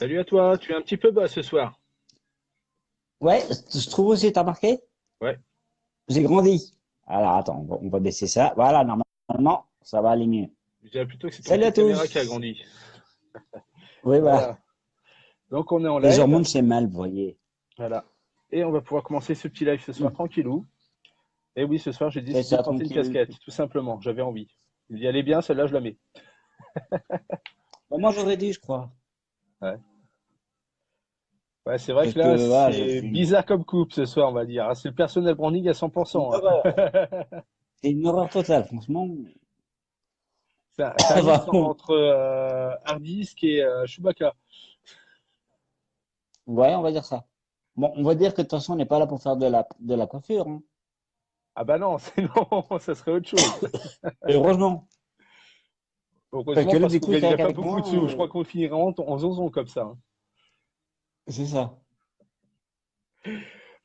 Salut à toi, tu es un petit peu bas ce soir. Ouais, je trouve aussi, t'as remarqué? Ouais, J'ai grandi. Alors, attends, on va baisser ça. Voilà, normalement, ça va aller mieux. je dirais plutôt que c'est ton Salut à fil caméra qui a tous. grandi. Oui, voilà. Voilà, donc on est en Les live, hormones, c'est mal, vous voyez. voilà. Et on va pouvoir commencer ce petit live ce soir Hum, tranquillou. Et oui, ce soir j'ai C'est décidé de ça, porter une tranquille. casquette, tout simplement, j'avais envie. Il dit, elle est bien, celle-là je la mets. Bon, moi, j'aurais dit, je crois. Ouais, ouais c'est vrai Parce que là que, voilà, c'est bizarre comme coupe ce soir, on va dire. Ah, c'est le personnel branding à c'est une 100%, hein. horreur. C'est une horreur totale, franchement. C'est un mix Enfin, bon. entre Hard Disk et Chewbacca. Ouais, on va dire ça. Bon, on va dire que de toute façon, on n'est pas là pour faire de la coiffure, hein. Ah bah non, sinon ça serait autre chose. Heureusement. Parce Heureusement que là, parce du qu'on coup, c'est vrai gagnerait pas qu'avec beaucoup de moi, sous. Je crois qu'on finirait en zonzon comme ça, hein. c'est ça.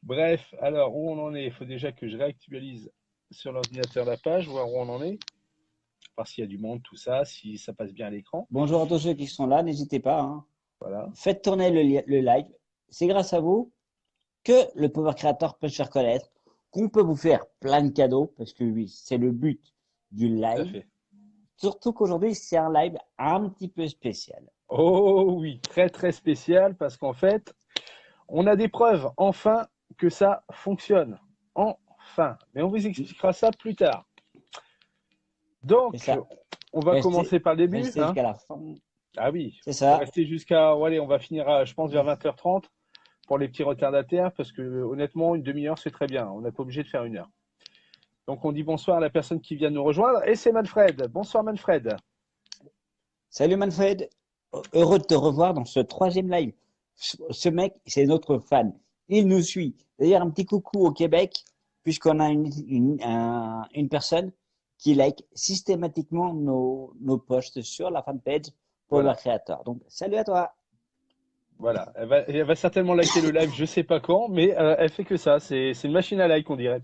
Bref, alors où on en est? Il faut déjà que je réactualise sur l'ordinateur la page, voir où on en est, voir s'il y a du monde, tout ça, si ça passe bien à l'écran. Bonjour à tous ceux qui sont là, n'hésitez pas, hein. Voilà. Faites tourner le live. C'est grâce à vous que le Power Creator peut se faire connaître, qu'on peut vous faire plein de cadeaux, parce que oui, c'est le but du Tout à live. fait. Surtout qu'aujourd'hui, c'est un live un petit peu spécial. Oh oui, très très spécial parce qu'en fait, on a des preuves enfin que ça fonctionne. Enfin. Mais on vous expliquera ça plus tard. C'est Donc, ça. on va Restez, commencer par le début, restez hein? jusqu'à la fin. Ah oui, C'est faut ça. rester jusqu'à. Oh, allez, on va finir, je pense, vers 20h30 pour les petits retardataires, parce que honnêtement, une demi-heure, c'est très bien. On n'est pas obligé de faire une heure. Donc, on dit bonsoir à la personne qui vient de nous rejoindre, et c'est Manfred. Bonsoir, Manfred. Salut Manfred. Heureux de te revoir dans ce troisième live. Ce mec, c'est notre fan. Il nous suit. D'ailleurs, un petit coucou au Québec, puisqu'on a une personne qui like systématiquement nos posts sur la fanpage Power Voilà, Creator. Donc, salut à toi. voilà. Elle va certainement liker le live, je sais pas quand, mais elle fait que ça. C'est une machine à like, on dirait.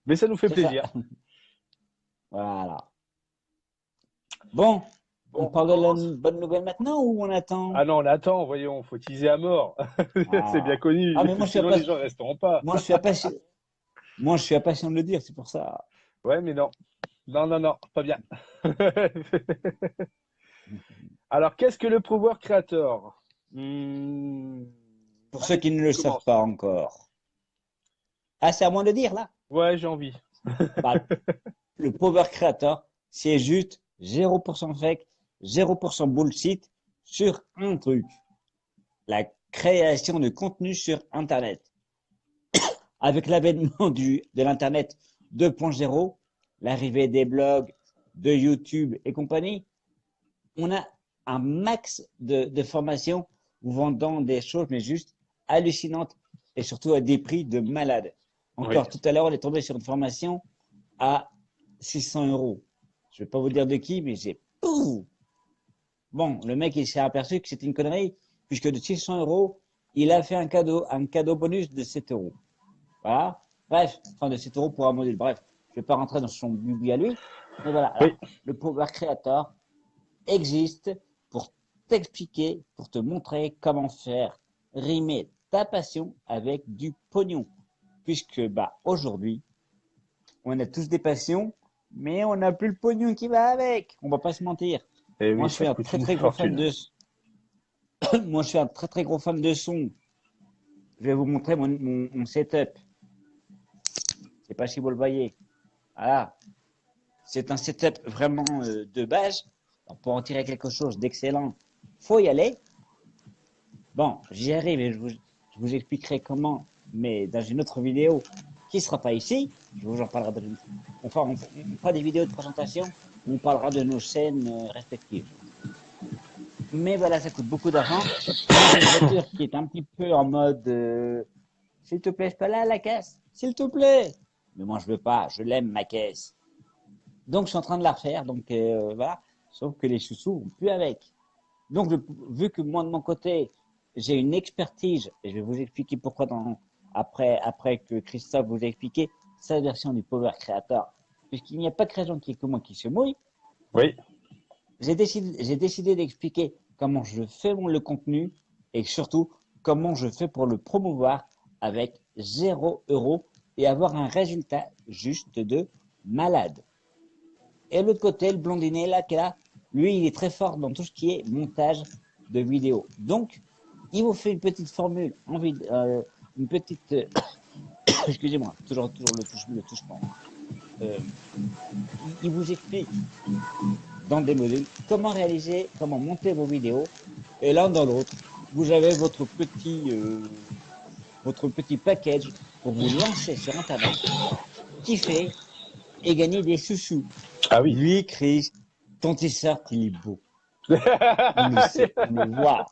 Mais ça nous fait C'est ça. plaisir. Voilà. Bon, on Bon, on parle de la commence. bonne nouvelle maintenant ou on attend? Ah non, on attend, voyons, faut teaser à mort. C'est bien Ah, ah connu, mais moi, sinon les gens resteront pas. moi, je suis impatient. Moi, je suis impatient de le dire, c'est pour ça. Ouais, mais non. Non, non, non, pas bien. Alors, qu'est-ce que le Power Creator? Pour ceux Allez, qui ne qui le savent commence? pas encore. Ah, c'est à moi de le dire là. Ouais, j'ai envie. Bah, le Power Creator, c'est juste 0% fake, 0% bullshit sur un truc. La création de contenu sur Internet. Avec l'avènement de l'Internet 2.0, l'arrivée des blogs, de YouTube et compagnie, on a un max de formations vendant des choses, mais juste hallucinantes et surtout à des prix de malade. Oui, Encore tout à l'heure, on est tombé sur une formation à 600 euros. Je ne vais pas vous dire de qui, mais j'ai pouf. Bon, le mec, il s'est aperçu que c'était une connerie, puisque de 600 euros, il a fait un cadeau bonus de 7 euros. Voilà. Bref, enfin de 7 euros pour un module. Bref, je ne vais pas rentrer dans son bubu à lui. Mais voilà. oui, Alors, le Power Creator existe pour t'expliquer, pour te montrer comment faire rimer ta passion avec du pognon. Puisque, bah, aujourd'hui, on a tous des passions, mais on n'a plus le pognon qui va avec. On va pas se mentir. et Moi, oui, je suis ça un coûte très une très gros fan fortune. de, moi, je suis un très très gros fan de son. Je vais vous montrer mon setup. Je sais pas si vous le voyez. Voilà. C'est un setup vraiment de base. Alors, pour en tirer quelque chose d'excellent, faut y aller. Bon, j'y arrive et je vous expliquerai comment, mais dans une autre vidéo qui ne sera pas ici. Je vous en parlerai on fera des vidéos de présentation où on parlera de nos chaînes respectives. Mais voilà, ça coûte beaucoup d'argent. Moi, j'ai une voiture qui est un petit peu en mode s'il te plaît, je peux aller à la caisse, s'il te plaît. Mais moi, je veux pas, je l'aime ma caisse. Donc, je suis en train de la refaire. Donc, voilà. Sauf que les sous-sous vont plus avec. Donc, vu que moi, de mon côté, j'ai une expertise, et je vais vous expliquer pourquoi après que Christophe vous a expliqué sa version du Power Creator, puisqu'il n'y a pas que raison qu'il y ait que moi qui se mouille, Oui, j'ai décidé d'expliquer comment je fais le contenu et surtout comment je fais pour le promouvoir avec 0 € et avoir un résultat juste de malade. Et de l'autre côté, le blondinet là, qui est là, lui, il est très fort dans tout ce qui est montage de vidéos. Donc, il vous fait une petite formule, une petite, excusez-moi, toujours le touchement. Il vous explique dans des modules comment réaliser, comment monter vos vidéos. Et l'un dans l'autre, vous avez votre petit package pour vous lancer sur Internet, kiffer et gagner des chouchous. Ah oui. Lui, Chris, ton t-shirt, il est beau. Il est waouh.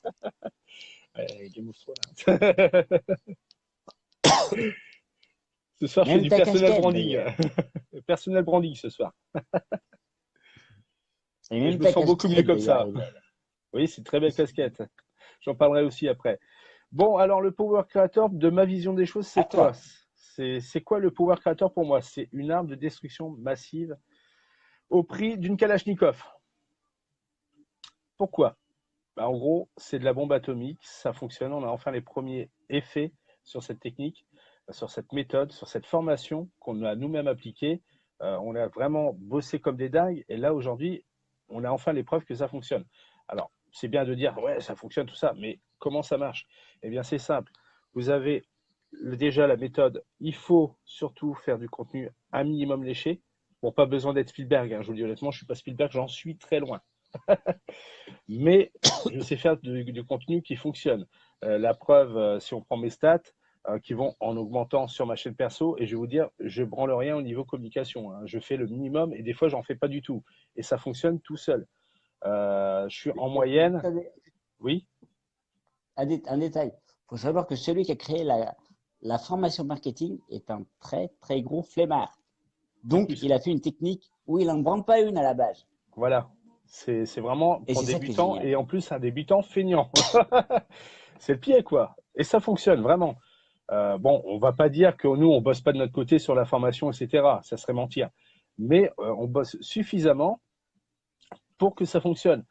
Game of Thrones. Ce soir, je fais Même du ta personal casquette, branding. d'ailleurs. Personal branding ce soir. Et Et je même me ta sens beaucoup mieux casquette, comme d'ailleurs, ça. Oui, c'est une très belle casquette. J'en parlerai aussi après. Bon, alors le Power Creator, de ma vision des choses, à c'est quoi? toi. C'est quoi le Power Creator pour moi? C'est une arme de destruction massive au prix d'une Kalachnikov. Pourquoi? Bah, en gros, c'est de la bombe atomique, ça fonctionne. On a enfin les premiers effets sur cette technique, sur cette méthode, sur cette formation qu'on a nous-mêmes appliquée. On a vraiment bossé comme des dingues et là, aujourd'hui, on a enfin les preuves que ça fonctionne. Alors, c'est bien de dire, ouais, ça fonctionne, tout ça, mais comment ça marche? Eh bien, c'est simple. Vous avez déjà la méthode, il faut surtout faire du contenu un minimum léché. Bon, pas besoin d'être Spielberg, hein, je vous le dis honnêtement, je ne suis pas Spielberg, j'en suis très loin. Mais je sais faire du contenu qui fonctionne. La preuve, si on prend mes stats, qui vont en augmentant sur ma chaîne perso, et je vais vous dire, je branle rien au niveau communication, hein. Je fais le minimum et des fois, j'en fais pas du tout. Et ça fonctionne tout seul. Je suis en moyenne, oui, Un détail. Il faut savoir que celui qui a créé la formation marketing est un très, très gros flemmard. en Donc, plus. il a fait une technique où il n'en branle pas une à la base. Voilà. C'est vraiment Et pour c'est ça qui est débutants génial. et en plus un débutant feignant. C'est le pied, quoi. Et ça fonctionne vraiment. Bon, on va pas dire que nous, on bosse pas de notre côté sur la formation, etc. Ça serait mentir. Mais on bosse suffisamment pour que ça fonctionne.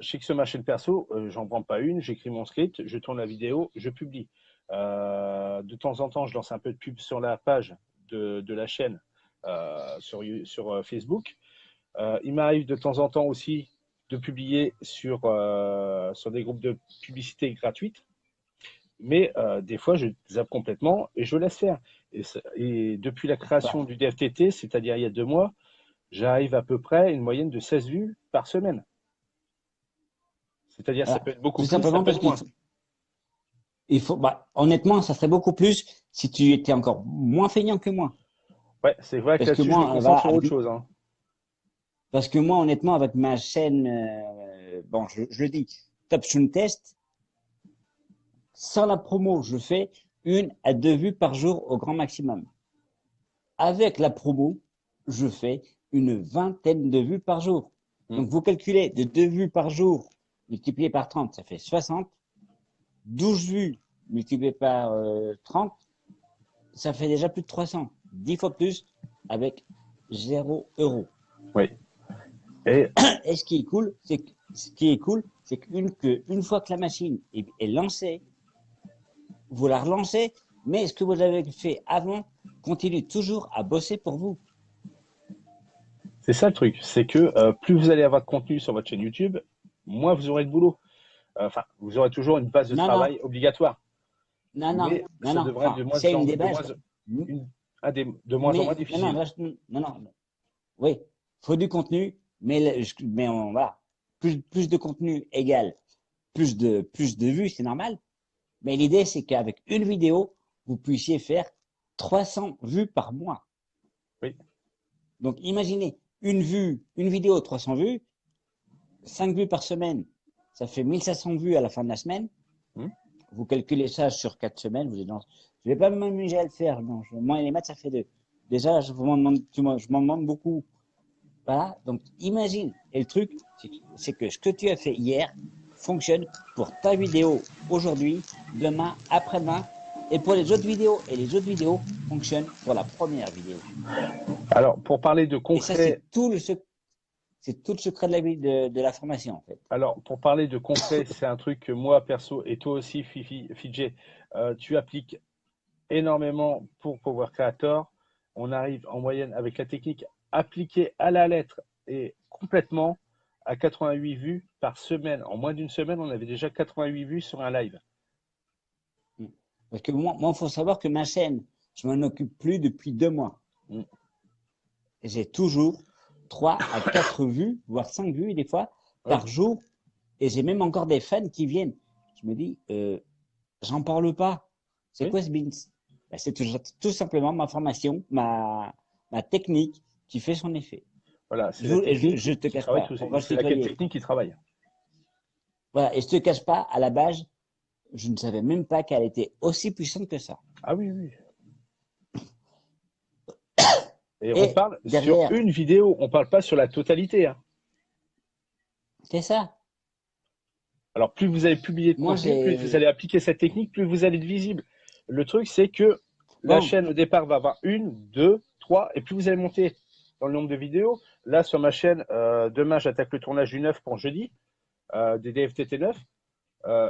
Je sais que sur ma chaîne perso, j'en prends pas une, j'écris mon script, je tourne la vidéo, je publie. De temps en temps, je lance un peu de pub sur la page de la chaîne sur Facebook. Il m'arrive de temps en temps aussi de publier sur des groupes de publicité gratuites, mais des fois, je zappe complètement et je laisse faire. Et depuis la création Bah, du DFTT, c'est-à-dire il y a 2 mois, j'arrive à peu près à une moyenne de 16 vues par semaine. C'est-à-dire, ça voilà. peut être beaucoup Tout plus, ça simplement peut parce être moins. honnêtement, ça serait beaucoup plus si tu étais encore moins feignant que moi. Ouais, c'est vrai que Parce que là-dessus, je me moi, concentre voilà, sur autre chose, hein. parce que moi, honnêtement, avec ma chaîne, bon, je le dis, Top Tune Test, sans la promo, je fais 1 à 2 vues par jour au grand maximum. Avec la promo, je fais une vingtaine de vues par jour. Mm. Donc, vous calculez de 2 vues par jour multiplié par 30, ça fait 60. 12 vues multiplié par 30, ça fait déjà plus de 300. 10 fois plus avec 0 €. Oui. Et Et ce qui est cool, c'est qu'une fois que la machine est lancée, vous la relancez, mais ce que vous avez fait avant continue toujours à bosser pour vous. c'est ça le truc, c'est que plus vous allez avoir de contenu sur votre chaîne YouTube, moins vous aurez de boulot. Enfin, vous aurez toujours une base de Non, non, travail obligatoire, non, non, mais non, ça non. devrait être Enfin, c'est une des bases. de moins en moins Mais non, difficile. non, non. Oui, faut du contenu, voilà. Plus de contenu égale plus de vues, c'est normal. Mais l'idée, c'est qu'avec une vidéo, vous puissiez faire 300 vues par mois. Oui, Donc, imaginez une vidéo, 300 vues, 5 vues par semaine, ça fait 1500 vues à la fin de la semaine. hmm, Vous calculez ça sur 4 semaines, vous dites non, je vais pas m'amuser à le faire. Non, moi et les maths, ça fait 2. Déjà, je m'en demande beaucoup. Voilà, donc imagine. Et le truc, c'est que ce que tu as fait hier fonctionne pour ta vidéo aujourd'hui, demain, après-demain, et pour les autres vidéos. Et les autres vidéos fonctionnent pour la première vidéo. alors pour parler de Et ça, c'est concret, tout le secret. C'est tout le secret de la vie de la formation, en fait. Alors, pour parler de concret, c'est un truc que moi, perso, et toi aussi, Fidji, tu appliques énormément pour Power Creator. On arrive en moyenne avec la technique appliquée à la lettre et complètement à 88 vues par semaine. En moins d'une semaine, on avait déjà 88 vues sur un live. Parce que moi, il faut savoir que ma chaîne, je m'en occupe plus depuis 2 mois. Mm. J'ai toujours 3 à 4 vues, voire 5 vues des fois, par jour. Et j'ai même encore des fans qui viennent. Je me dis, j'en parle pas. C'est quoi ce beans? Ben, c'est tout simplement ma formation, ma technique qui fait son effet. Voilà, c'est la technique je te qui cache travaille pas. c'est laquelle technique qui travaille. Voilà, et je te cache pas, à la base, je ne savais même pas qu'elle était aussi puissante que ça. Ah oui, oui. Et on parle derrière, sur une vidéo, on parle pas sur la totalité. Hein. C'est ça. Alors, plus vous allez publier de contenu, plus vous allez appliquer cette technique, plus vous allez être visible. Le truc, c'est que la chaîne, au départ, va avoir 1, 2, 3, et plus vous allez monter dans le nombre de vidéos. Là, sur ma chaîne, demain, j'attaque le tournage du 9 pour jeudi, des DFTT 9.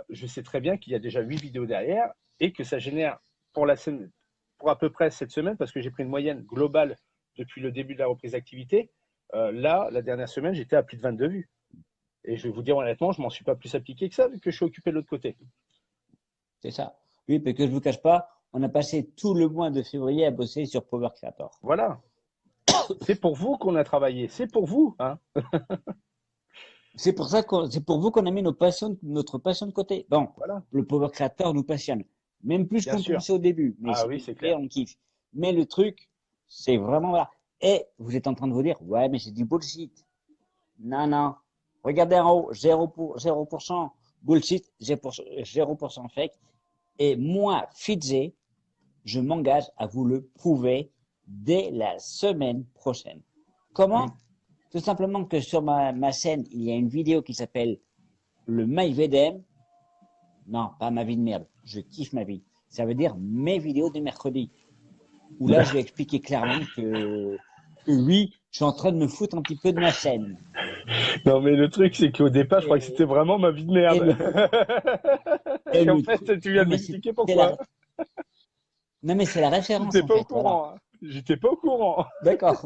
Je sais très bien qu'il y a déjà 8 vidéos derrière et que ça génère pour à peu près cette semaine, parce que j'ai pris une moyenne globale depuis le début de la reprise d'activité. Là, la dernière semaine, j'étais à plus de 22 vues. Et je vais vous dire honnêtement, je m'en suis pas plus appliqué que ça, vu que je suis occupé de l'autre côté. C'est ça. Oui, parce que je ne vous cache pas, on a passé tout le mois de février à bosser sur Power Creator. Voilà. C'est pour vous qu'on a travaillé. C'est pour vous. Hein. C'est pour vous qu'on a mis notre passion de côté. Bon, voilà. Le Power Creator nous passionne. Même plus qu'on pensait au début. Mais oui, c'est clair. On kiffe. Mais le truc, c'est vraiment là. Et vous êtes en train de vous dire, ouais, mais c'est du bullshit. Non, non. Regardez en haut, 0% bullshit, 0% fake. Et moi, Fidji, je m'engage à vous le prouver dès la semaine prochaine. Comment? Tout simplement que sur ma chaîne, il y a une vidéo qui s'appelle le MyVDM. Non, pas ma vie de merde. Je kiffe ma vie. Ça veut dire mes vidéos de mercredi. Où là, je vais expliquer clairement que oui, je suis en train de me foutre un petit peu de ma chaîne. Non, mais le truc, c'est qu'au départ, je crois que c'était vraiment ma vie de merde. Et en fait, tu viens de m'expliquer pourquoi. Non, mais c'est la référence. J'étais pas au courant. Voilà. J'étais pas au courant. D'accord.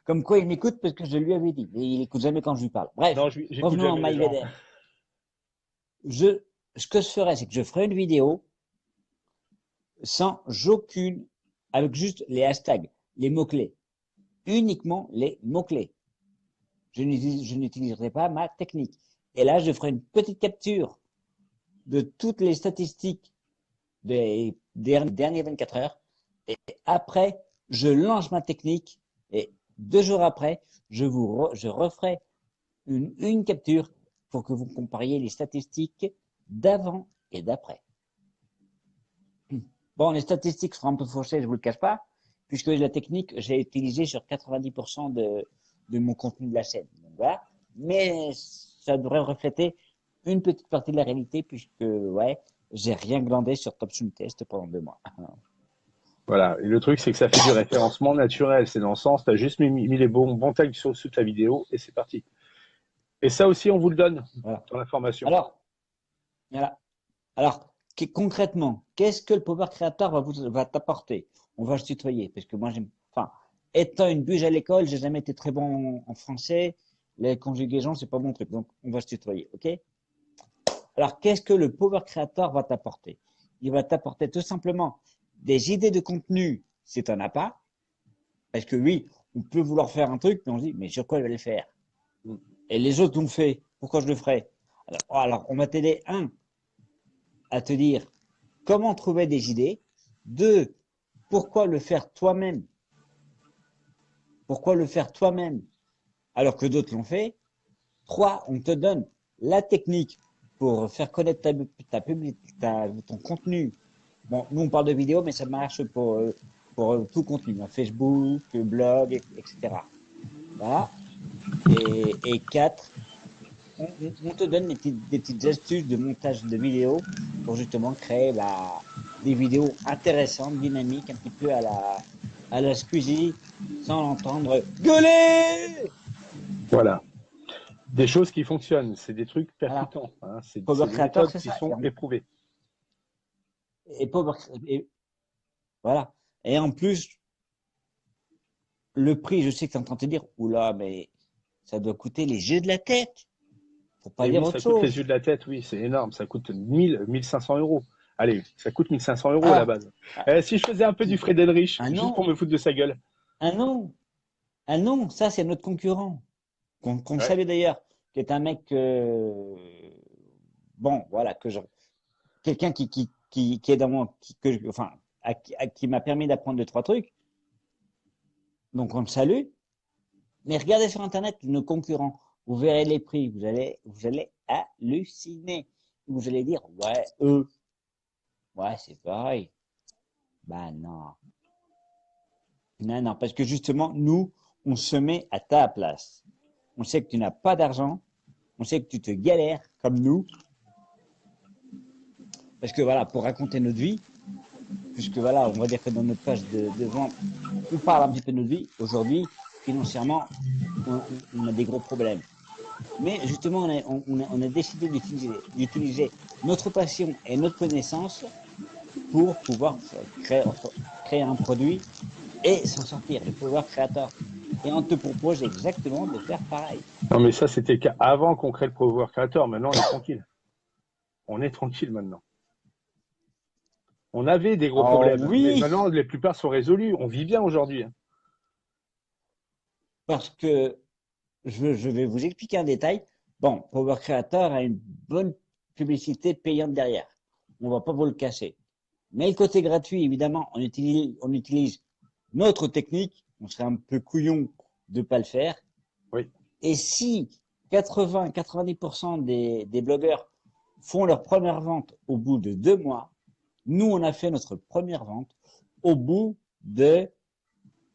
Comme quoi, il m'écoute parce que je lui avais dit. Mais il écoute jamais quand je lui parle. Bref, revenons à MyVDM. Ce que je ferais, c'est que je ferai une vidéo sans aucune, avec juste les hashtags, les mots-clés. Uniquement les mots-clés. Je n'utiliserai pas ma technique. Et là, je ferai une petite capture de toutes les statistiques des dernières 24 heures. Et après, je lance ma technique. Et 2 jours après, je referai une capture pour que vous compariez les statistiques d'avant et d'après. Bon, les statistiques seront un peu faussées, je vous le cache pas, puisque la technique, j'ai utilisé sur 90% de mon contenu de la chaîne. Donc, voilà. Mais ça devrait refléter une petite partie de la réalité, puisque, ouais, j'ai rien glandé sur TopStream Test pendant 2 mois. Voilà. Et le truc, c'est que ça fait du référencement naturel. C'est dans le sens, tu as juste mis les bons tags sous ta vidéo et c'est parti. Et ça aussi, on vous le donne dans la formation. Alors, voilà. Alors, concrètement, qu'est-ce que le Power Creator va t'apporter? On va se tutoyer, parce que moi, étant une buge à l'école, j'ai jamais été très bon en français. Les conjugaisons, c'est pas mon truc. Donc, on va se tutoyer, ok? Alors, qu'est-ce que le Power Creator va t'apporter? Il va t'apporter tout simplement des idées de contenu si tu n'en as pas. Parce que oui, on peut vouloir faire un truc, mais on se dit, mais sur quoi je vais le faire? Et les autres l'ont fait. Pourquoi je le ferai? Alors, on va t'aider, à te dire comment trouver des idées. 2, pourquoi le faire toi-même? Pourquoi le faire toi-même alors que d'autres l'ont fait? 3, on te donne la technique pour faire connaître ton contenu. Bon, nous on parle de vidéo, mais ça marche pour tout contenu, Facebook, blog, etc. Voilà. Et 4, on te donne des petites astuces de montage de vidéos pour justement créer des vidéos intéressantes, dynamiques, un petit peu à la Squeezie, sans l'entendre gueuler. Voilà. Des choses qui fonctionnent, c'est des trucs Voilà. percutants. Hein. C'est Power des Creator, méthodes c'est qui ça. sont éprouvées. Et Power, et, voilà. Et en plus, le prix, je sais que tu es en train de te dire, oula, mais ça doit coûter les yeux de la tête, pour pas Et dire oui, ça autre coûte les chose. yeux de la tête, oui, c'est énorme. Ça coûte 1500 euros. Allez, ça coûte 1500 euros à la Ah, base. Si je faisais un peu du Fred Elrich, ah juste pour non, me foutre de sa gueule. ah non, ah non, ça c'est notre concurrent, qu'on Ouais. salue d'ailleurs, qui est un mec, bon, voilà, quelqu'un qui est dans mon, enfin, qui m'a permis d'apprendre deux, trois trucs, donc on le salue. Mais regardez sur Internet nos concurrents. Vous verrez les prix. Vous allez halluciner. Vous allez dire, ouais, ouais, c'est pareil. Bah non. Non, non, parce que justement, nous, on se met à ta place. On sait que tu n'as pas d'argent. On sait que tu te galères comme nous. Parce que voilà, pour raconter notre vie, puisque voilà, on va dire que dans notre page de vente, on parle un petit peu de notre vie. Aujourd'hui, financièrement, on a des gros problèmes. Mais justement, on a décidé d'utiliser notre passion et notre connaissance pour pouvoir créer un produit et s'en sortir, le pouvoir créateur. Et on te propose exactement de faire pareil. Non, mais ça, c'était avant qu'on crée le Power Creator. Maintenant, on est tranquille. On est tranquille maintenant. On avait des gros Oh problèmes, mais oui, maintenant, les plupart sont résolus. On vit bien aujourd'hui. parce que je vais vous expliquer un détail. Bon, Power Creator a une bonne publicité payante derrière. On va pas vous le cacher. Mais le côté gratuit, évidemment, on utilise notre technique. On serait un peu couillon de ne pas le faire. Oui. Et si 90% des blogueurs font leur première vente au bout de 2 mois, nous, on a fait notre première vente au bout de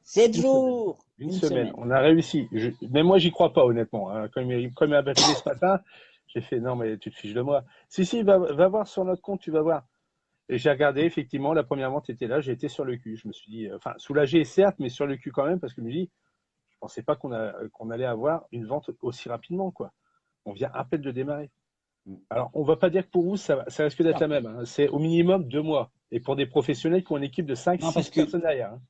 7 Une semaine. jours, Une une semaine. semaine. On a réussi. Mais moi, j'y crois pas, honnêtement. Hein. Comme il m'a appelé ce matin, j'ai fait non, mais tu te fiches de moi. Si, si, va voir sur notre compte, tu vas voir. Et j'ai regardé, effectivement, la première vente était là. J'ai été sur le cul. Je me suis dit, enfin, soulagé, certes, mais sur le cul quand même, parce que je me dis, je pensais pas qu'on allait avoir une vente aussi rapidement, quoi. On vient à peine de démarrer. Alors, on va pas dire que pour vous, ça risque d'être Non, la même. Hein. C'est au minimum 2 mois. Et pour des professionnels qui ont une équipe de 5, non, 6 personnes derrière. Hein.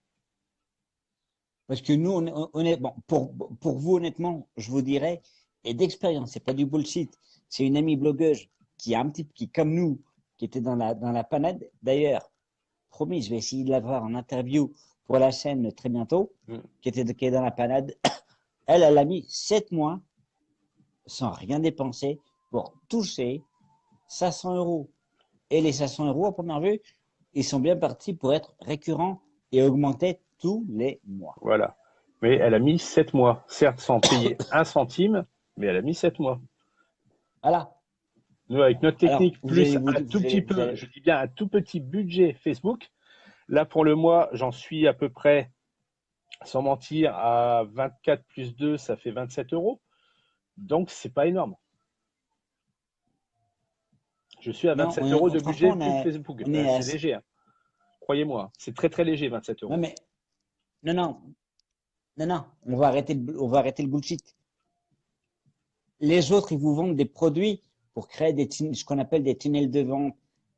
parce que nous, on est bon, pour vous, honnêtement, je vous dirais, et d'expérience, c'est pas du bullshit. C'est une amie blogueuse qui, comme nous, qui était dans la panade. D'ailleurs, promis, je vais essayer de l'avoir en interview pour la chaîne très bientôt, Mm. qui est dans la panade. Elle a mis 7 mois sans rien dépenser pour toucher 500 euros. Et les 500 euros, à première vue, ils sont bien partis pour être récurrents et augmenter tous les mois. Voilà. Mais elle a mis 7 mois. Certes, sans payer un centime, mais elle a mis 7 mois. Voilà. Nous, avec notre Alors, technique, plus un tout petit peu, je dis bien un tout petit budget Facebook, là, pour le mois, j'en suis à peu près, sans mentir, à 24 plus 2, ça fait 27 euros. Donc, c'est pas énorme. Je suis à non, 27 euros de franchement, budget pub Facebook. on est à, C'est léger, hein. Croyez-moi. C'est très, très léger, 27 non, euros. mais, non, non, non, non, on va arrêter le bullshit. Les autres, ils vous vendent des produits pour créer ce qu'on appelle des tunnels de vente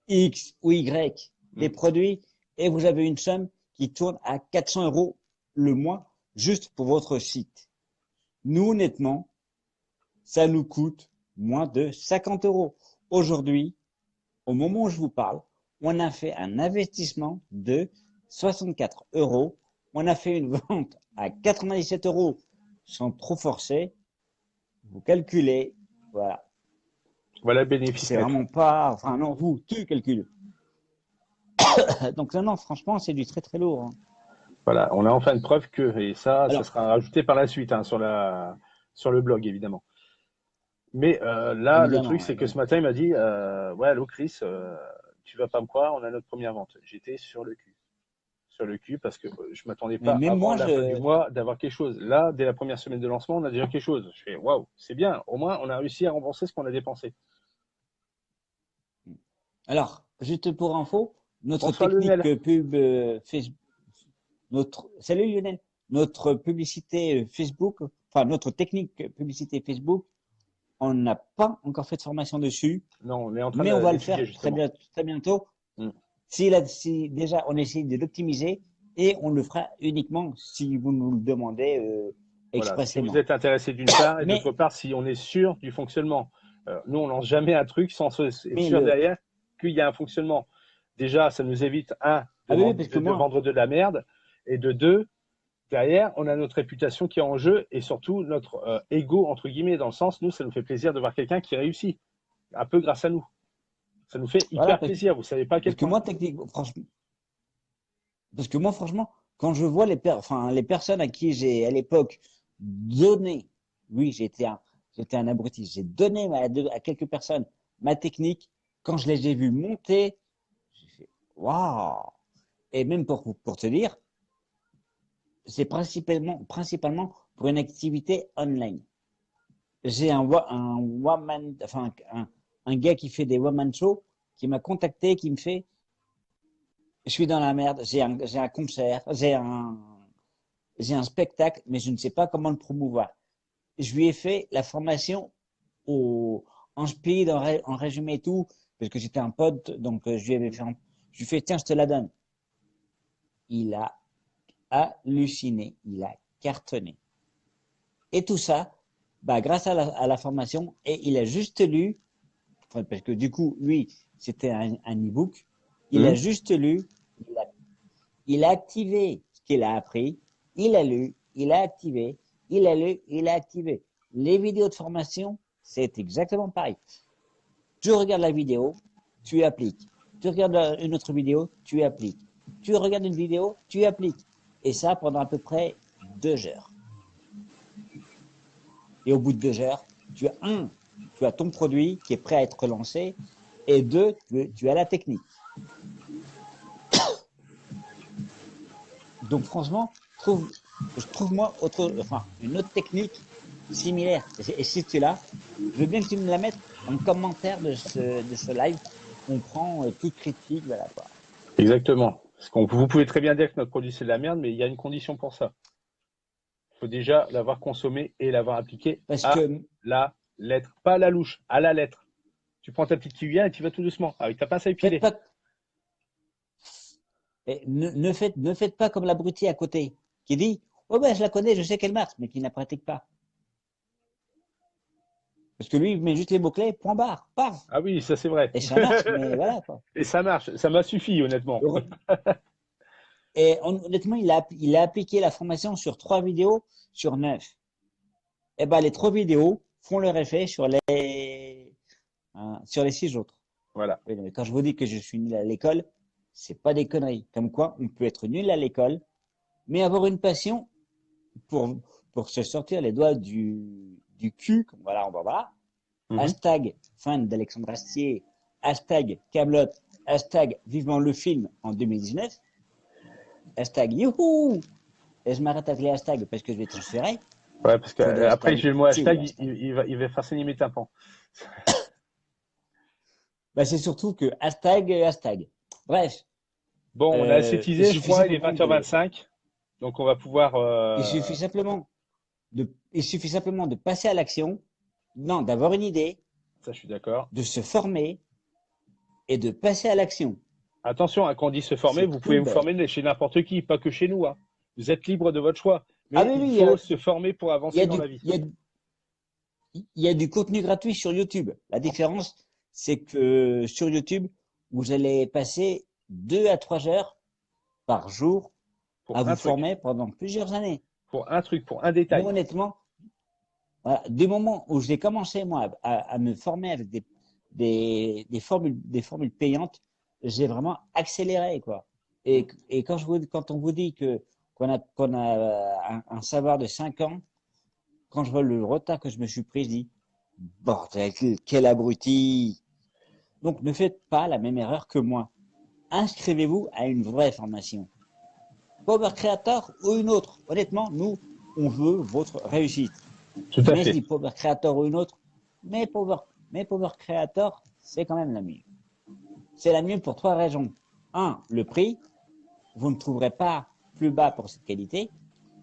X ou Y, des Mm. produits, et vous avez une somme qui tourne à 400 euros le mois juste pour votre site. Nous, honnêtement, ça nous coûte moins de 50 euros. Aujourd'hui, au moment où je vous parle, on a fait un investissement de 64 euros. On a fait une vente à 97 euros sans trop forcer. Vous calculez, voilà. Voilà le bénéfice C'est net. vraiment pas, enfin non, tu calcules. Donc non, franchement, c'est du très très lourd. Hein. Voilà. On a enfin une preuve que, et ça Alors, sera rajouté par la suite, hein, sur le blog, évidemment. Mais là, le truc, évidemment, c'est que ce évidemment. matin, il m'a dit ouais, allô Chris, tu vas pas me croire, on a notre première vente. J'étais sur le cul. Sur le cul parce que je m'attendais Mais pas même avant moi, la fin du mois d'avoir quelque chose. Là, dès la première semaine de lancement, on a déjà quelque chose. Je fais waouh, c'est bien. Au moins, on a réussi à rembourser ce qu'on a dépensé. alors, juste pour info, notre Bonsoir technique Lionel. pub Facebook, salut Lionel, notre publicité Facebook enfin, notre technique publicité Facebook, on n'a pas encore fait de formation dessus, Non, on est en train mais on va le d'étudier faire justement. très bientôt. Mm. Si déjà on essaie de l'optimiser et on le fera uniquement si vous nous le demandez Voilà, si vous expressément. êtes intéressé d'une part et Mais, d'autre part, si on est sûr du fonctionnement. Nous, on lance jamais un truc sans être mais sûr le, derrière qu'il y a un fonctionnement. Déjà, ça nous évite, un, ah oui, parce que de moi, vendre de la merde, et de deux, derrière, on a notre réputation qui est en jeu et surtout notre ego, entre guillemets, dans le sens, nous, ça nous fait plaisir de voir quelqu'un qui réussit, un peu grâce à nous. Ça nous fait voilà, hyper plaisir, vous savez pas à quel parce que point. moi, techniquement, franchement, parce que moi, franchement, quand je vois enfin, les personnes à qui j'ai, à l'époque, donné, oui, j'étais un abruti, j'ai donné à quelques personnes ma technique, quand je les ai vus monter, j'ai fait, waouh! Et même pour te dire, c'est principalement pour une activité online. J'ai un woman, enfin, un gars qui fait des woman shows, qui m'a contacté, qui me fait, je suis dans la merde, j'ai un concert, j'ai un spectacle, mais je ne sais pas comment le promouvoir. Je lui ai fait la formation en speed, en résumé et tout, parce que j'étais un pote, donc je lui avais fait, je lui ai fait, tiens, je te la donne. Il a halluciné, il a cartonné. Et tout ça, bah, grâce à la formation, et il a juste lu, enfin, parce que du coup, lui, c'était un e-book, il a Hum. juste lu, il a activé ce qu'il a appris, il a lu, il a activé, il a lu, il a activé. Les vidéos de formation, c'est exactement pareil. Tu regardes la vidéo, tu appliques. Tu regardes une autre vidéo, tu appliques. Tu regardes une vidéo, tu appliques. Et ça pendant à peu près 2 heures. Et au bout de 2 heures, tu as ton produit qui est prêt à être lancé. Et deux, tu as la technique. Donc franchement, je trouve moi une autre technique similaire. Et si tu l'as, je veux bien que tu me la mettes en commentaire de ce live. On prend toute critique, voilà quoi. Exactement. Vous pouvez très bien dire que notre produit c'est de la merde, mais il y a une condition pour ça. Il faut déjà l'avoir consommé et l'avoir appliqué Parce à que la lettre, pas à la louche, à la lettre. Tu prends ta petite cuillère et tu vas tout doucement, avec ta pince à faites épiler. pas, ne faites pas comme l'abruti à côté qui dit, oh ben je la connais, je sais qu'elle marche, mais qui ne la pratique pas. Parce que lui, il met juste les mots-clés, point barre, paf. Ah oui, ça c'est vrai. Et ça marche, mais voilà quoi. Et ça marche, ça m'a suffi honnêtement. Et honnêtement, il a appliqué la formation sur 3 vidéos sur 9. Et ben les 3 vidéos font leur effet sur les 6 autres. Voilà. Oui, mais quand je vous dis que je suis nul à l'école, c'est pas des conneries. Comme quoi, on peut être nul à l'école, mais avoir une passion pour, pour se sortir les doigts du cul. Voilà, on va voir. Mhm. Hashtag fan d'Alexandre Astier. Hashtag Camelot. Hashtag vivement le film en 2019. Hashtag youhou. Et je m'arrête avec les hashtags parce que je vais transférer. Ouais, parce que Faut des après hashtags. j'ai le mot C'est où hashtag, le hashtag? il va faire saigner mes tympans. Bah, c'est surtout que hashtag. Bref, Bon, on a assez il teasé, je suffit crois, il est simplement 20h25. Donc on va pouvoir. il suffit simplement il suffit simplement de passer à l'action, non, d'avoir une idée, Ça, je suis d'accord. de se former et de passer à l'action. Attention, hein, quand on dit se former, C'est vous pouvez tout vous bête. former chez n'importe qui, pas que chez nous, hein. Vous êtes libre de votre choix. Ah Mais oui, il oui, faut se former pour il y avancer a dans du, la vie. il y a du contenu gratuit sur YouTube. La différence, c'est que sur YouTube, vous allez passer 2 à 3 heures par jour Pour à un vous truc, former pendant plusieurs années. pour un truc, pour un Moi, détail. honnêtement, voilà, du moment où j'ai commencé, moi, à me former avec des formules payantes, j'ai vraiment accéléré, quoi. Et quand on vous dit qu'on a un savoir de 5 ans, quand je vois le retard que je me suis pris, je dis, bordel, quel abruti! Donc, ne faites pas la même erreur que moi. Inscrivez-vous à une vraie formation. Power Creator ou une autre. Honnêtement, nous, on veut votre réussite. Tout à Mais je fait. dis Power Creator ou une autre, mais Power Creator, c'est quand même la mieux. C'est la mieux pour 3 raisons. Un, le prix. Vous ne trouverez pas plus bas pour cette qualité.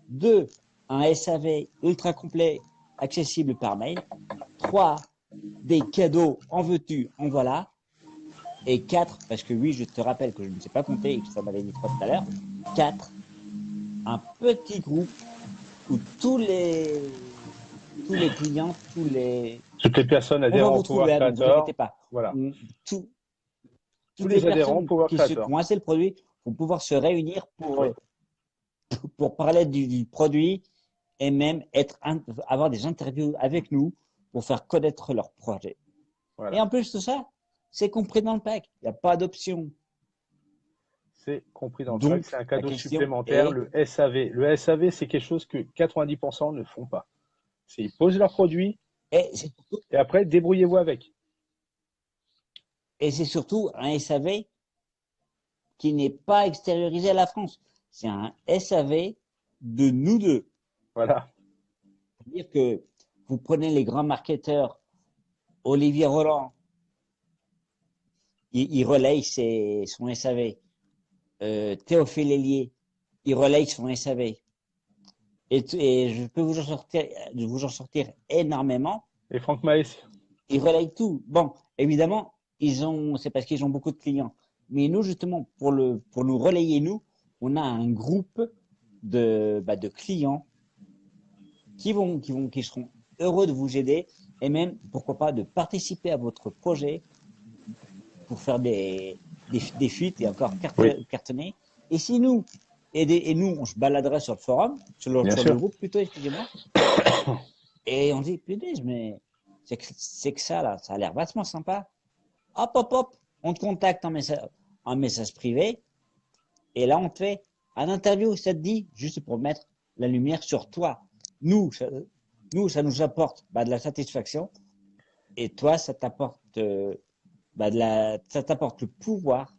Deux, un SAV ultra complet, accessible par mail. 3, des cadeaux en veux-tu, en voilà. Et 4, parce que oui, je te rappelle que je ne sais pas compter et que ça m'avait dit tout à l'heure. 4, un petit groupe où tous les clients, Toutes les personnes on va adhérant vous au Power trouver, hein, ne vous inquiétez Creator, pas. voilà. Tout, Tous toutes les les adhérents au personnes Power qui Creator. ont acheté le produit vont pouvoir se réunir Oui, pour parler du produit et même avoir des interviews avec nous pour faire connaître leur projet. Et voilà. en plus de ça, c'est compris dans le pack. Il n'y a pas d'option. C'est compris dans le pack. Donc, C'est un la cadeau question supplémentaire, est, le SAV. Le SAV, c'est quelque chose que 90% ne font pas. C'est ils posent leur produit et et après, débrouillez-vous avec. c'est surtout un SAV qui n'est pas extériorisé à la France. C'est un SAV de nous deux. Voilà. C'est-à-dire que vous prenez les grands marketeurs, Olivier Roland, il relaye son SAV. Théophile Hélier, il relaye son SAV. Et je peux vous en sortir énormément. Et Franck Maes, Ils relayent tout. Bon, évidemment, c'est parce qu'ils ont beaucoup de clients. Mais nous, justement, pour nous relayer, nous, on a un groupe de clients qui seront heureux de vous aider et même, pourquoi pas, de participer à votre projet pour faire des fuites et encore oui, cartonner. Et si nous, on se baladerait sur le forum, bien sur le sûr. groupe plutôt, excusez-moi, et on dit, putain, mais c'est que ça, là, ça a l'air vachement sympa. Hop, hop, hop, on te contacte en message privé, et là, on te fait un interview, ça te dit, juste pour mettre la lumière sur toi. Nous, ça nous apporte de la satisfaction, et toi, ça t'apporte ça t'apporte le pouvoir,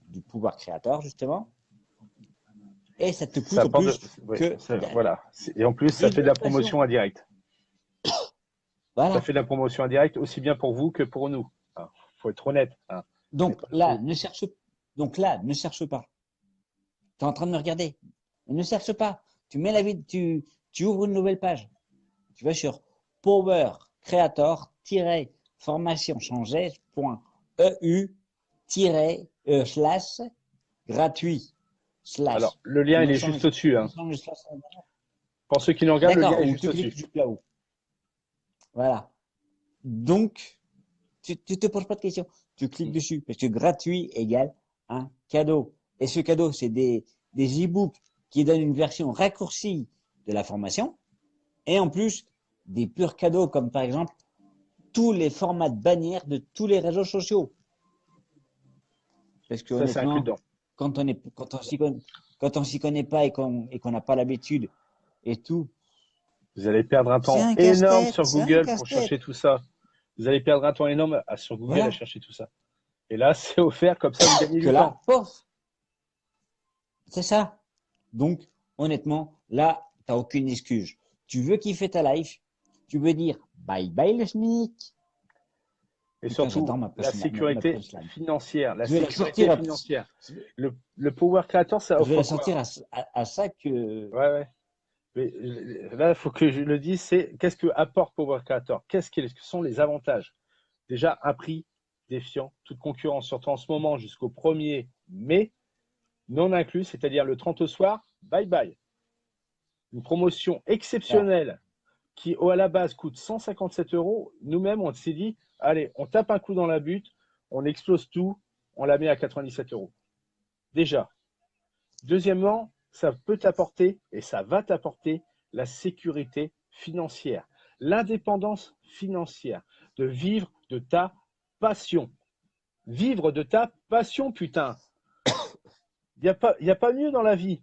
du pouvoir créateur, justement, et ça te coûte Ça en apporte plus oui, que voilà. Et en plus, ça juste fait de de la l'expression. promotion indirecte. Ça Voilà. fait de la promotion indirecte aussi bien pour vous que pour nous. Il faut être honnête. C'est Donc pas là, tout. ne cherche pas. Tu es en train de me regarder. Ne cherche pas. Tu mets tu ouvres une nouvelle page. Tu vas sur Power Creator-formation slash gratuit Alors, slash. le lien, Il il me est semble, juste au-dessus. il me semble slash. Pour ceux qui nous regardent, le lien D'accord, est ou juste tu cliques au-dessus. juste là-haut. Voilà. Donc, tu te poses pas de questions. Tu cliques dessus parce que gratuit égale un cadeau. Et ce cadeau, c'est des e-books qui donnent une version raccourcie de la formation. Et en plus, des purs cadeaux comme par exemple tous les formats de bannières de tous les réseaux sociaux. Parce que Ça, c'est inclus honnêtement, dedans. quand on s'y connaît pas et qu'on n'a pas l'habitude et tout, Vous allez perdre un c'est temps un énorme casse-tête, sur c'est un Google pour casse-tête. chercher tout ça. Vous allez perdre un temps énorme sur Google à Voilà. chercher tout ça. Et là, c'est offert, comme ça, vous gagnez Que du temps. là, pof, c'est ça. Donc, honnêtement, là, t'as aucune excuse. Tu veux kiffer ta life, tu veux dire bye bye le SMIC. Et Putain, surtout, j'adore la ma sécurité punchline. financière. La Je vais la sécurité sortir financière. Le Power Creator, ça je vais offre la quoi? sortir à ça que. Ouais, ouais. Mais là, il faut que je le dise, c'est qu'est-ce que apporte Power Creator? Qu'est-ce que sont les avantages? Déjà, un prix défiant toute concurrence, surtout en ce moment jusqu'au 1er mai, non inclus, c'est-à-dire le 30 au soir, bye bye. Une promotion Voilà. exceptionnelle qui, à la base, coûte 157 euros. Nous-mêmes, on s'est dit, allez, on tape un coup dans la butte, on explose tout, on la met à 97 euros. Déjà. Deuxièmement, ça peut t'apporter, et ça va t'apporter, la sécurité financière, l'indépendance financière, de vivre de ta passion. Vivre de ta passion, putain. Y a pas mieux dans la vie.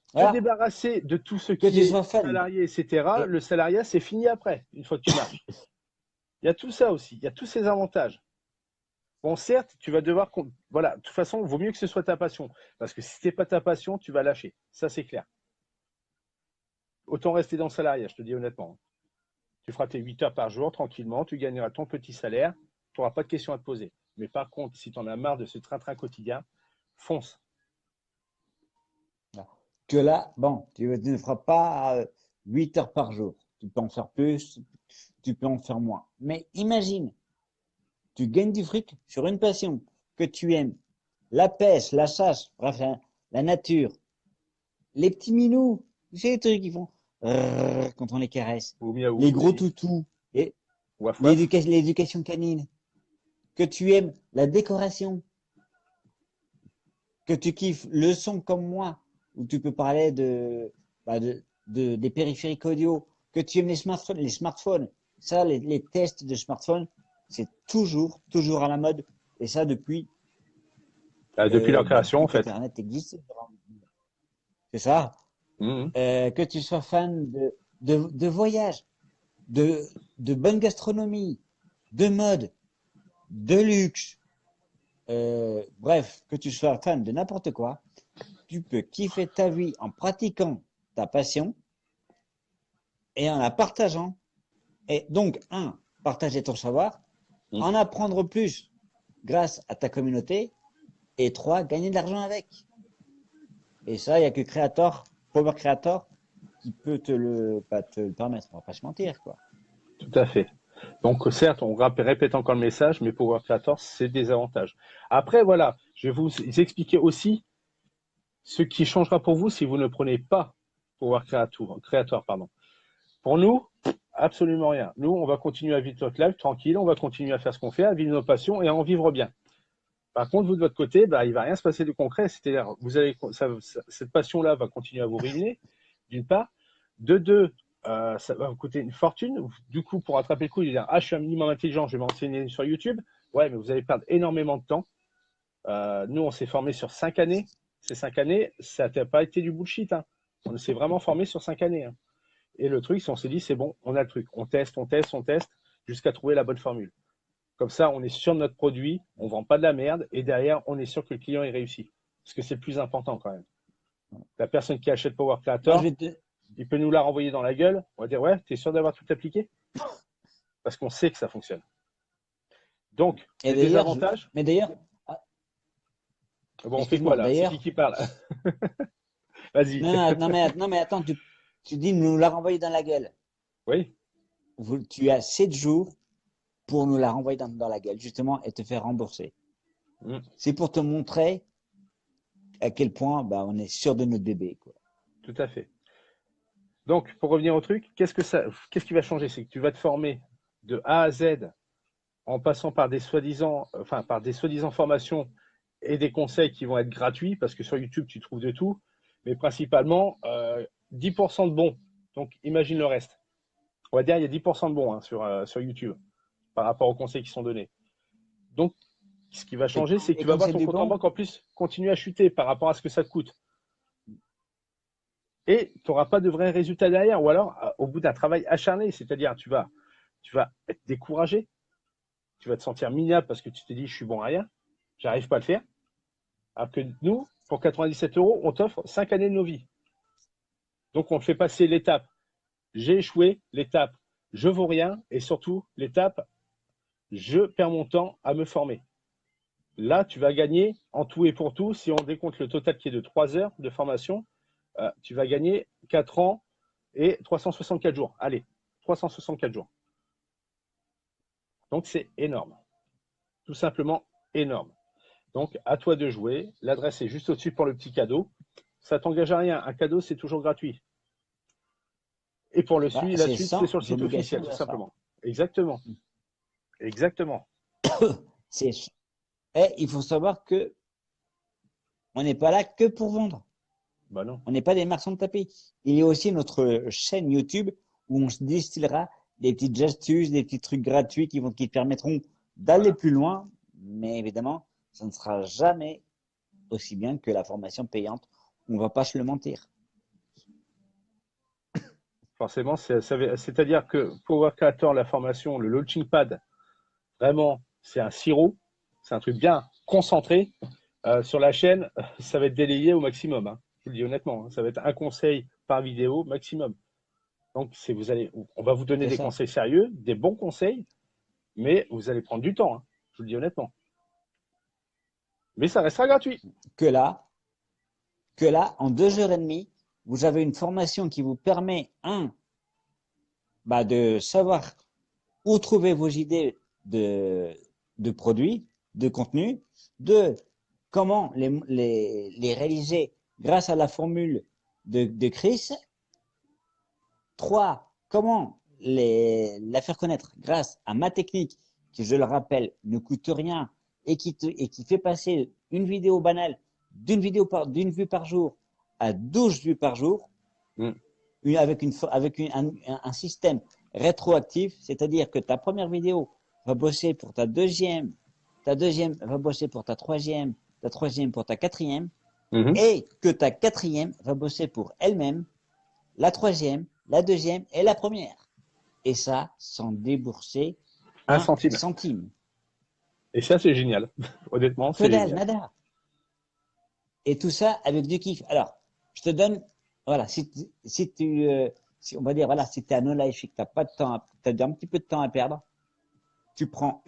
Te Voilà. débarrasser de tout ce Que qui tu est sois fan. salarié, etc. Et, Le salariat, c'est fini après, une fois que tu marches. Il y a tout ça aussi. Il y a tous ces avantages. Bon, certes, tu vas devoir. Voilà, de toute façon, il vaut mieux que ce soit ta passion. Parce que si ce n'est pas ta passion, tu vas lâcher. Ça, c'est clair. Autant rester dans le salariat, je te dis honnêtement. Tu feras tes 8 heures par jour tranquillement, tu gagneras ton petit salaire, tu n'auras pas de questions à te poser. Mais par contre, si tu en as marre de ce train-train quotidien, fonce. que là, bon, tu ne feras pas 8 heures par jour. Tu peux en faire plus, tu peux en faire moins. Mais imagine, tu gagnes du fric sur une passion que tu aimes. La pêche, la chasse, bref, la nature. Les petits minous, tu sais les trucs qui font quand on les caresse. Ou miaou Les gros aussi. toutous. Et Waf waf. l'éducation canine. Que tu aimes la décoration. Que tu kiffes le son comme moi, où tu peux parler des périphériques audio. Que tu aimes les smartphones. Ça, les tests de smartphones, c'est toujours à la mode. Et ça depuis, Depuis leur création, en depuis fait. qu'Internet existe. C'est ça. Mhm. Que tu sois fan de voyage, de, de bonne gastronomie, de mode, de luxe, bref, que tu sois fan de n'importe quoi, tu peux kiffer ta vie en pratiquant ta passion et en la partageant. Et donc, partager ton savoir, Mhm. en apprendre plus grâce à ta communauté, et trois, gagner de l'argent avec. Et ça, il n'y a que Power Creator, qui peut te le permettre. On va pas se mentir, quoi. Tout à fait. Donc, certes, on répète encore le message, mais Power Creator, c'est des avantages. Après, voilà, je vais vous expliquer aussi ce qui changera pour vous si vous ne prenez pas Power Creator, pardon. Pour nous, absolument rien. Nous, on va continuer à vivre notre life tranquille, on va continuer à faire ce qu'on fait, à vivre nos passions et à en vivre bien. Par contre, vous de votre côté, il ne va rien se passer de concret. C'est-à-dire, cette passion-là va continuer à vous ruiner, d'une part. De deux, ça va vous coûter une fortune. Du coup, pour rattraper le coup, il va dire je suis un minimum intelligent, je vais m'enseigner sur YouTube. Ouais, mais vous allez perdre énormément de temps. Nous, on s'est formé sur 5 années. Ces 5 années, ça n'a pas été du bullshit. Hein. On s'est vraiment formé sur 5 années. Hein. Et le truc, c'est on s'est dit, c'est bon, on a le truc. On teste, jusqu'à trouver la bonne formule. Comme ça, on est sûr de notre produit, on ne vend pas de la merde, et derrière, on est sûr que le client est réussi. Parce que c'est le plus important quand même. La personne qui achète Power Moi, je Creator, vais te... il peut nous la renvoyer dans la gueule. On va dire, ouais, t'es sûr d'avoir tout appliqué? Parce qu'on sait que ça fonctionne. Donc, Et les d'ailleurs, désavantages, mais d'ailleurs, bon, on fait quoi excuse-moi, là? C'est d'ailleurs, qui parle? Vas-y. non, mais attends, tu dis nous la renvoyer dans la gueule. Oui. Tu as 7 jours pour nous la renvoyer dans la gueule, justement, et te faire rembourser. Mm, C'est pour te montrer à quel point on est sûr de notre bébé, quoi. tout à fait. Donc, pour revenir au truc, qu'est-ce qui va changer? C'est que tu vas te former de A à Z en passant par des soi-disant formations et des conseils qui vont être gratuits, parce que sur YouTube, tu trouves de tout, mais principalement 10% de bons. Donc, imagine le reste. On va dire il y a 10% de bons hein, sur YouTube par rapport aux conseils qui sont donnés. Donc, ce qui va changer, c'est que Et tu vas quand voir c'est ton du compte en bon, banque en plus continuer à chuter par rapport à ce que ça te coûte. Et tu n'auras pas de vrais résultats derrière, ou alors au bout d'un travail acharné, c'est-à-dire tu vas être découragé, tu vas te sentir minable parce que tu t'es dit je suis bon à rien, j'arrive pas à le faire. Alors que nous, pour 97 euros, on t'offre 5 années de nos vies. Donc on te fait passer l'étape j'ai échoué, l'étape je vaux rien, et surtout l'étape je perds mon temps à me former. Là, tu vas gagner en tout et pour tout, si on décompte le total qui est de 3 heures de formation, tu vas gagner 4 ans et 364 jours. Allez, 364 jours. Donc c'est énorme. Tout simplement énorme. Donc à toi de jouer. L'adresse est juste au-dessus pour le petit cadeau. Ça t'engage à rien. Un cadeau, c'est toujours gratuit. Et pour la c'est suite, c'est sans sur le site obligation officiel, tout d'achat. simplement. Exactement. Exactement. C'est... Et il faut savoir que on n'est pas là que pour vendre. Bah non. On n'est pas des marchands de tapis. Il y a aussi notre chaîne YouTube où on se distillera des petites astuces, des petits trucs gratuits qui te permettront d'aller Voilà. plus loin. Mais évidemment, ça ne sera jamais aussi bien que la formation payante. On ne va pas se le mentir. Forcément, c'est-à-dire que Power Creator, la formation, le launching pad, vraiment, c'est un sirop. C'est un truc bien concentré. Sur la chaîne, ça va être délayé au maximum. Hein. Je vous le dis honnêtement. Hein. Ça va être un conseil par vidéo maximum. Donc, on va vous donner C'est des ça. conseils sérieux, des bons conseils, mais vous allez prendre du temps. Hein. Je vous le dis honnêtement. Mais ça restera gratuit. Que là, en 2 heures et demie, vous avez une formation qui vous permet, de savoir où trouver vos idées de produits, de contenu, de comment les réaliser grâce à la formule de Chris. 3, comment la faire connaître grâce à ma technique, qui, je le rappelle, ne coûte rien et qui fait passer une vidéo banale d'une vue par jour à 12 vues par jour, Mm. avec un système rétroactif, c'est-à-dire que ta première vidéo va bosser pour ta deuxième va bosser pour ta troisième pour ta quatrième, Mhm. et que ta quatrième va bosser pour elle-même, la troisième, la deuxième et la première. Et ça, sans débourser Un un centime. centime. Et ça, c'est génial. Honnêtement, Que c'est dalle, génial. nada. Et tout ça avec du kiff. Alors, je te donne, voilà, si on va dire, voilà, si tu es à no life et que tu n'as pas de temps, tu as un petit peu de temps à perdre, tu prends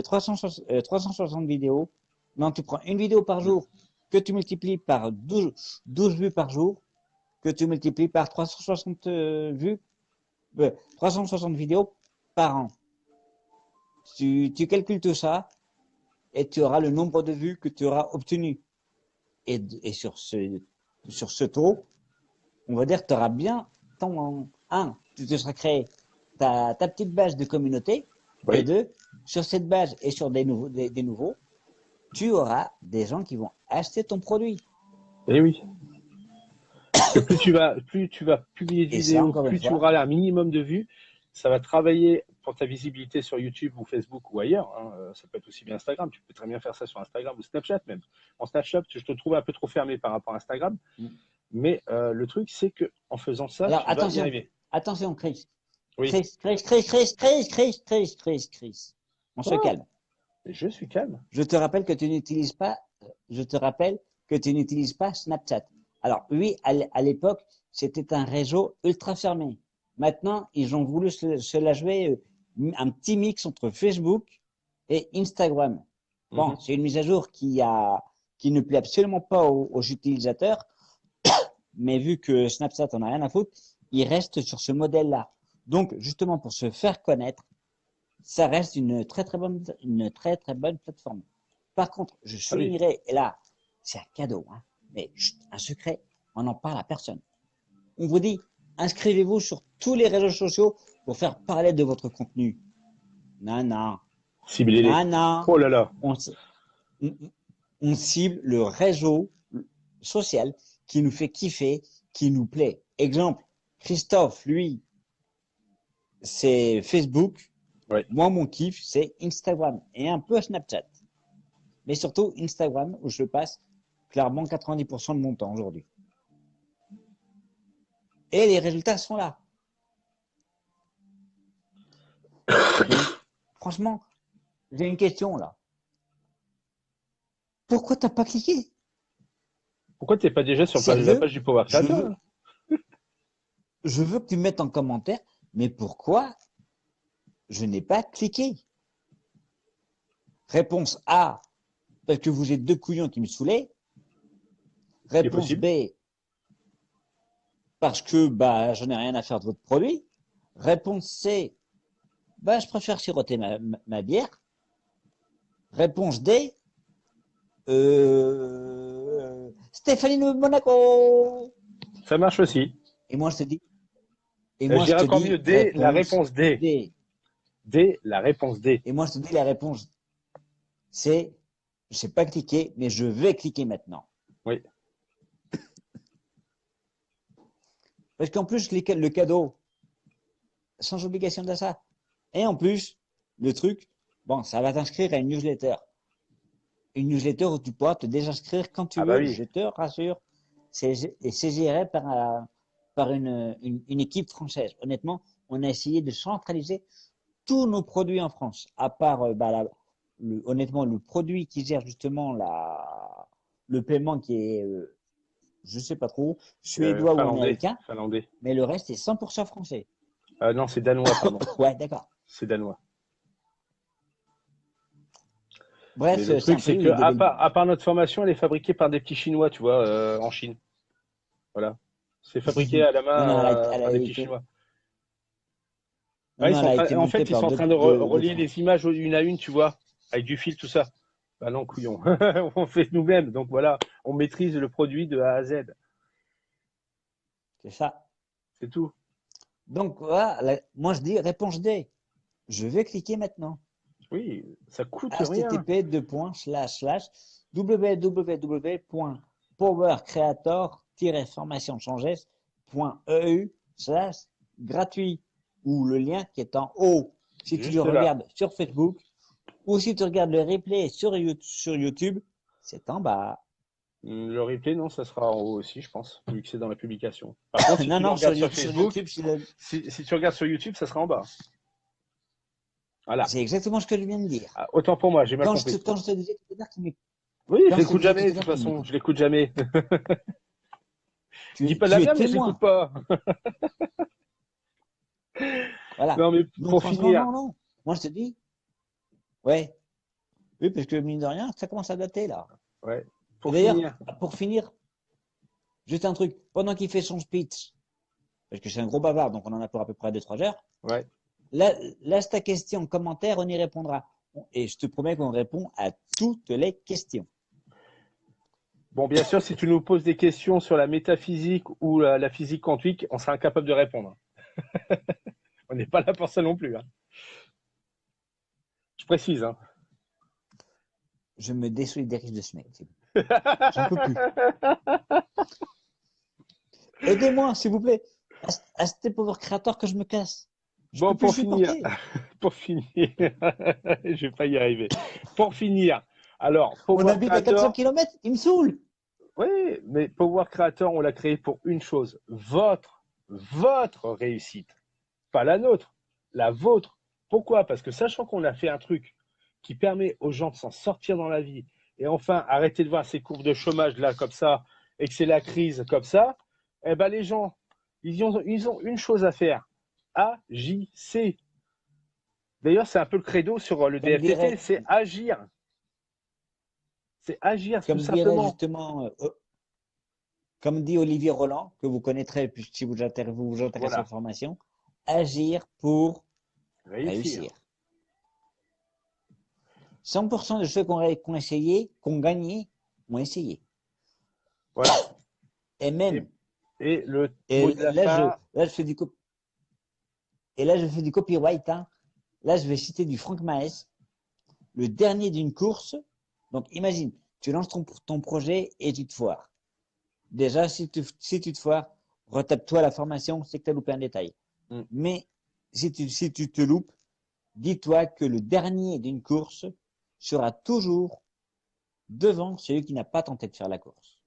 360 vidéos. Non, tu prends une vidéo par jour que tu multiplies par 12 vues par jour, que tu multiplies par 360 vues, 360 vidéos par an. Tu calcules tout ça et tu auras le nombre de vues que tu auras obtenu. Et sur ce taux, on va dire que tu auras bien tu te seras créé ta petite base de communauté, et Oui. 2, sur cette base et sur des nouveaux, tu auras des gens qui vont acheter ton produit. Et oui. Parce que plus tu vas publier de Et ça, vidéos, encore une plus tu fois, auras un minimum de vues. Ça va travailler pour ta visibilité sur YouTube ou Facebook ou ailleurs. Hein. Ça peut être aussi bien Instagram. Tu peux très bien faire ça sur Instagram ou Snapchat même. En Snapchat, je te trouve un peu trop fermé par rapport à Instagram. Mais le truc, c'est que en faisant ça, alors tu vas y arriver. attention, Chris. Oui. Chris. On se Oh, calme. je suis calme. Je te rappelle que tu n'utilises pas Snapchat. Alors oui, à l'époque, c'était un réseau ultra fermé. Maintenant, ils ont voulu se la jouer un petit mix entre Facebook et Instagram. Bon, c'est une mise à jour qui ne plaît absolument pas aux utilisateurs, mais vu que Snapchat en a rien à foutre, il reste sur ce modèle-là. Donc, justement, pour se faire connaître, ça reste une très très bonne plateforme. Par contre, je Ah oui. soulignerai, et là, c'est un cadeau, hein, mais chut, un secret, on n'en parle à personne. On vous dit, inscrivez-vous sur tous les réseaux sociaux pour faire parler de votre contenu. Non, non, Ciblez-les. non, non. Oh là là. On, on, on cible le réseau social qui nous fait kiffer, qui nous plaît. Exemple, Christophe, lui, c'est Facebook. Ouais. Moi, mon kiff, c'est Instagram et un peu Snapchat. Mais surtout Instagram, où je passe clairement 90% de mon temps aujourd'hui. Et les résultats sont là. Donc, franchement, j'ai une question là. Pourquoi t'as pas cliqué? Pourquoi tu n'es pas déjà sur la Sérieux? page du Power je Creator veux, là? je veux que tu me mettes en commentaire, mais pourquoi je n'ai pas cliqué? Réponse A, parce que vous êtes deux couillons qui me saoulaient. Réponse possible. B, parce que bah, j'en ai rien à faire de votre produit. Réponse C, bah, je préfère siroter ma bière. Réponse D, Stéphanie de Monaco. Ça marche aussi. Et moi, je te dis, Je dirais encore mieux D, la réponse D. D. D, la réponse D. Et moi, je te dis, la réponse, c'est, je sais pas cliquer, mais je vais cliquer maintenant. Oui. Parce qu'en plus, le cadeau, sans obligation d'achat. Et en plus, le truc, bon, ça va t'inscrire à une newsletter. Une newsletter où tu pourras te désinscrire quand tu Ah bah veux, oui. je te rassure. C'est géré par une équipe française. Honnêtement, on a essayé de centraliser tous nos produits en France, à part, honnêtement, le produit qui gère justement le paiement qui est, je sais pas trop, suédois ou américain, Finlandais. mais le reste est 100% français. Non, c'est danois, pardon. Ouais, d'accord. C'est danois. Bref, Mais le c'est un truc, c'est pays où que, il y a à part notre formation, elle est fabriquée par des petits Chinois, tu vois, en Chine. Voilà. C'est fabriqué à la non, non, main par des petits Chinois. Ouais, Non, elle a été en montée fait, ils par sont en deux, train de deux, deux relier frères. les images une à une, tu vois, avec du fil, tout ça. Bah non, couillon. On fait nous-mêmes. Donc voilà, on maîtrise le produit de A à Z. C'est ça. C'est tout. Donc, voilà, moi, je dis réponse D. Je vais cliquer maintenant. Oui, ça coûte rien. http://www.powercreator-formation-gratuit ou le lien qui est en haut si tu le Juste là. regardes sur Facebook ou si tu regardes le replay sur YouTube, c'est en bas. Le replay, non, ça sera en haut aussi, je pense, vu que c'est dans la publication. Par contre, si Non, tu le non, regardes sur sur Facebook, YouTube, si tu regardes sur YouTube, ça sera en bas. Voilà. c'est exactement ce que je viens de dire. Ah, autant pour moi, j'ai mal compris. Quand je te disais tout à l'heure qu'il Oui, je quand je te l'écoute disais tout jamais, à de toute l'heure qu'il façon. m'écoute, Je l'écoute jamais. Je dis pas de la tu es merde, mais je l'écoute témoin. pas. Voilà. Non, mais Donc, pour franchement, finir, non, non. Moi, je te dis, ouais. Oui, parce que mine de rien, ça commence à dater là. ouais, Et pour d'ailleurs, finir, pour finir, juste un truc. Pendant qu'il fait son speech, parce que c'est un gros bavard, donc on en a pour à peu près 2-3 heures, ouais. laisse ta question en commentaire, on y répondra. Et je te promets qu'on répond à toutes les questions. Bon, bien sûr, si tu nous poses des questions sur la métaphysique ou la physique quantique, on sera incapable de répondre. On n'est pas là pour ça non plus. Hein. Je précise. Hein. Je me désolidarise de ce mec. J'en peux plus. Aidez-moi, s'il vous plaît. À cet Power Creator que je me casse. Je Bon, peux plus le pour finir, supporter. pour finir, je vais pas y arriver. Pour finir, alors, On Power habite à 400 Creator, km, il me saoule. oui, mais Power Creator, on l'a créé pour une chose, votre réussite, pas la nôtre, la vôtre. Pourquoi? Parce que sachant qu'on a fait un truc qui permet aux gens de s'en sortir dans la vie et enfin arrêter de voir ces courbes de chômage là comme ça et que c'est la crise comme ça, eh ben les gens, ils ont une chose à faire, agissez. D'ailleurs, c'est un peu le credo sur le Comme DFTT, dirait, c'est agir. C'est agir, tout comme dirait simplement. justement, comme dit Olivier Roland, que vous connaîtrez puisque si vous vous intéressez aux Voilà, formations, agir pour réussir. réussir. 100% de ceux qui ont essayé, qui ont gagné, ont essayé. Voilà. Et Et, même, et le et mot de la fin, là, je fais du et là, je fais du copyright. Hein. Là, je vais citer du Franck Maes, le dernier d'une course. Donc, imagine, tu lances ton projet et tu te foires. Déjà, si tu te foires, retape-toi la formation, c'est que tu as loupé un détail. hmm, Mais si tu te loupes, dis-toi que le dernier d'une course sera toujours devant celui qui n'a pas tenté de faire la course.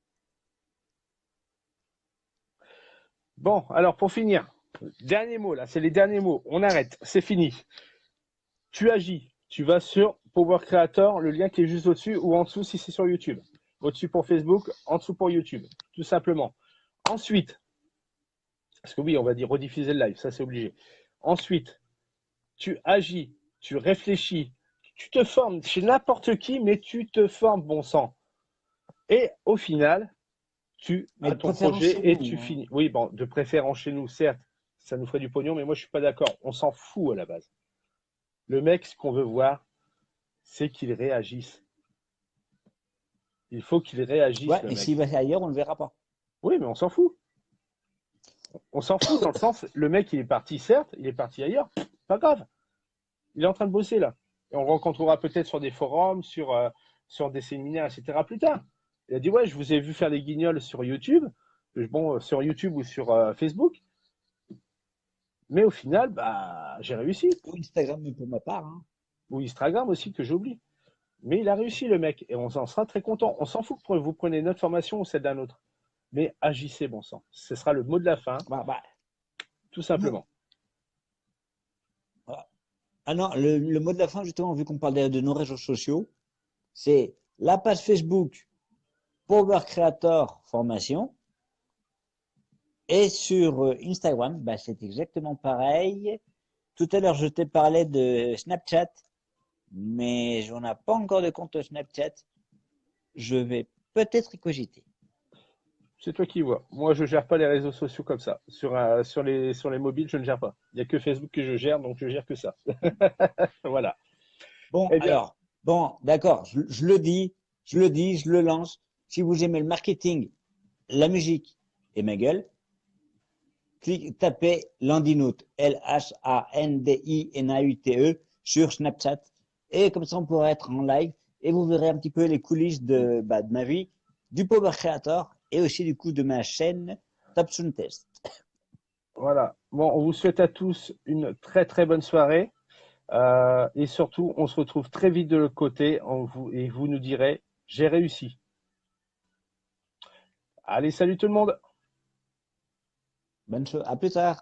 bon, alors pour finir, dernier mot là, c'est les derniers mots. On arrête, c'est fini. Tu agis, tu vas sur Power Creator, le lien qui est juste au-dessus ou en dessous si c'est sur YouTube. Au-dessus pour Facebook, en dessous pour YouTube, tout simplement. Ensuite, parce que oui, on va dire rediffuser le live, ça c'est obligé. Ensuite, tu agis, tu réfléchis, tu te formes chez n'importe qui, mais tu te formes, bon sang. Et au final, tu Mais as de ton préférence projet chez et nous. tu Hein. finis. Oui, bon, de préférence chez nous, certes, ça nous ferait du pognon, mais moi je suis pas d'accord. On s'en fout à la base. Le mec, ce qu'on veut voir, c'est qu'il réagisse. Il faut qu'il réagisse, Ouais, le et s'il mec. va ailleurs, on ne le verra pas. Oui, mais on s'en fout. On s'en fout dans le sens, le mec, il est parti, certes, il est parti ailleurs, pas grave. Il est en train de bosser là. Et on le rencontrera peut-être sur des forums, sur des séminaires, etc. plus tard. Il a dit, ouais, je vous ai vu faire des guignols sur YouTube, bon, sur YouTube ou sur Facebook, mais au final, bah, j'ai réussi. Ou Instagram, mais pour ma part. Hein. Ou Instagram aussi, que j'oublie. Mais il a réussi, le mec, et on en sera très content. On s'en fout que vous preniez notre formation ou celle d'un autre. Mais agissez, bon sang. Ce sera le mot de la fin, Bah, tout nous, simplement. voilà. Ah non, le mot de la fin, justement, vu qu'on parle de nos réseaux sociaux, c'est la page Facebook Power Creator Formation. Et sur Instagram, bah, c'est exactement pareil. Tout à l'heure, je t'ai parlé de Snapchat, mais on n'a pas encore de compte Snapchat. Je vais peut-être y cogiter. C'est toi qui vois. Moi, je gère pas les réseaux sociaux comme ça. Sur les mobiles, je ne gère pas. Il n'y a que Facebook que je gère, donc je gère que ça. Voilà. Bon, Eh bien, alors, bon, d'accord, je le dis, je le lance. Si vous aimez le marketing, la musique et ma gueule, tapez Landinoute, L-H-A-N-D-I-N-A-U-T-E sur Snapchat. Et comme ça, on pourra être en live et vous verrez un petit peu les coulisses de ma vie, du Power Creator et aussi du coup de ma chaîne Top Sound Test. voilà. Bon, on vous souhaite à tous une très très bonne soirée. Et surtout, on se retrouve très vite de l'autre côté et vous nous direz, j'ai réussi. Allez, salut tout le monde! Bonne chose, à plus tard.